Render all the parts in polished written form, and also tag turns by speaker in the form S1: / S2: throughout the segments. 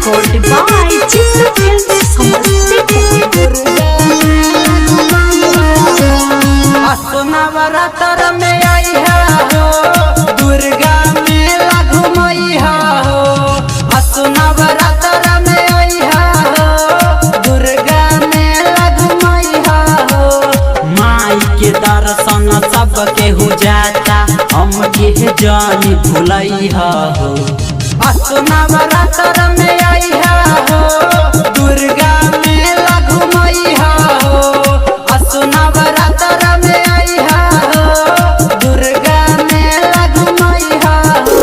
S1: recorded by Chitra Films Samastipur.
S2: Navratra में आई हो दुर्गा मेला घुमैया हो। नवरात्र में आई हो दुर्गा मेला घुमैया हो। माई के दर्शन सबके हो जाता हम के जानी भुलैया हो। नवरात्र में आई हो दुर्गा मेला घुमैया हो। नवरात्र में आई हो दुर्गा मेला घुमैया हो।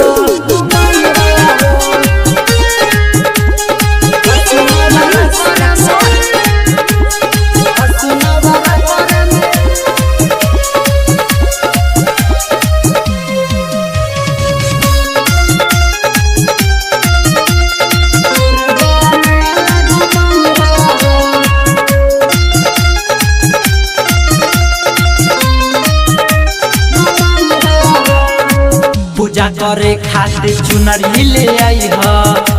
S2: पूजा करे खातिर चुनरी ले आई हो।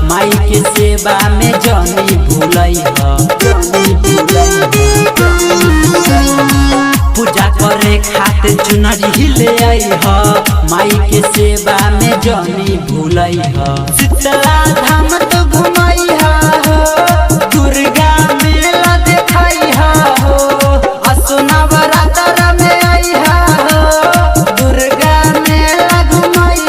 S2: माई के सेवा में जानी भूलई हो। पूजा करे खातिर चुनरी ले आई हो। माई के सेवा में जानी भूलई हो। शीतला धाम तो घुमाई हो दुर्गा मेला देखाई हो। नवरात्र में आई हो दुर्गा मेला घुमाई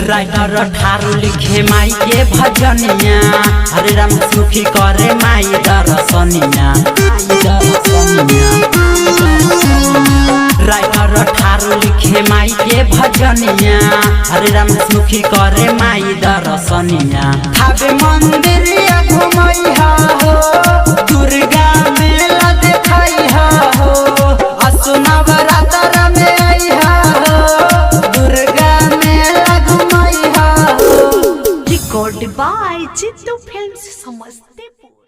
S2: राइटर ठारू लिखे माई के भजनिया। हरे राम सुखी करे माई दर्शनिया। राइटर ठारू लिखे माई के भजनिया। हरे राम सुखी करे माई दर्शनिया। थावे मंदिर घुमैया हो दुर्गा मेला देखैया हो। नवरात्र में आई हो दुर्गा मेला घुमैया हो।
S1: Recorded by Chitra Films Samastipur.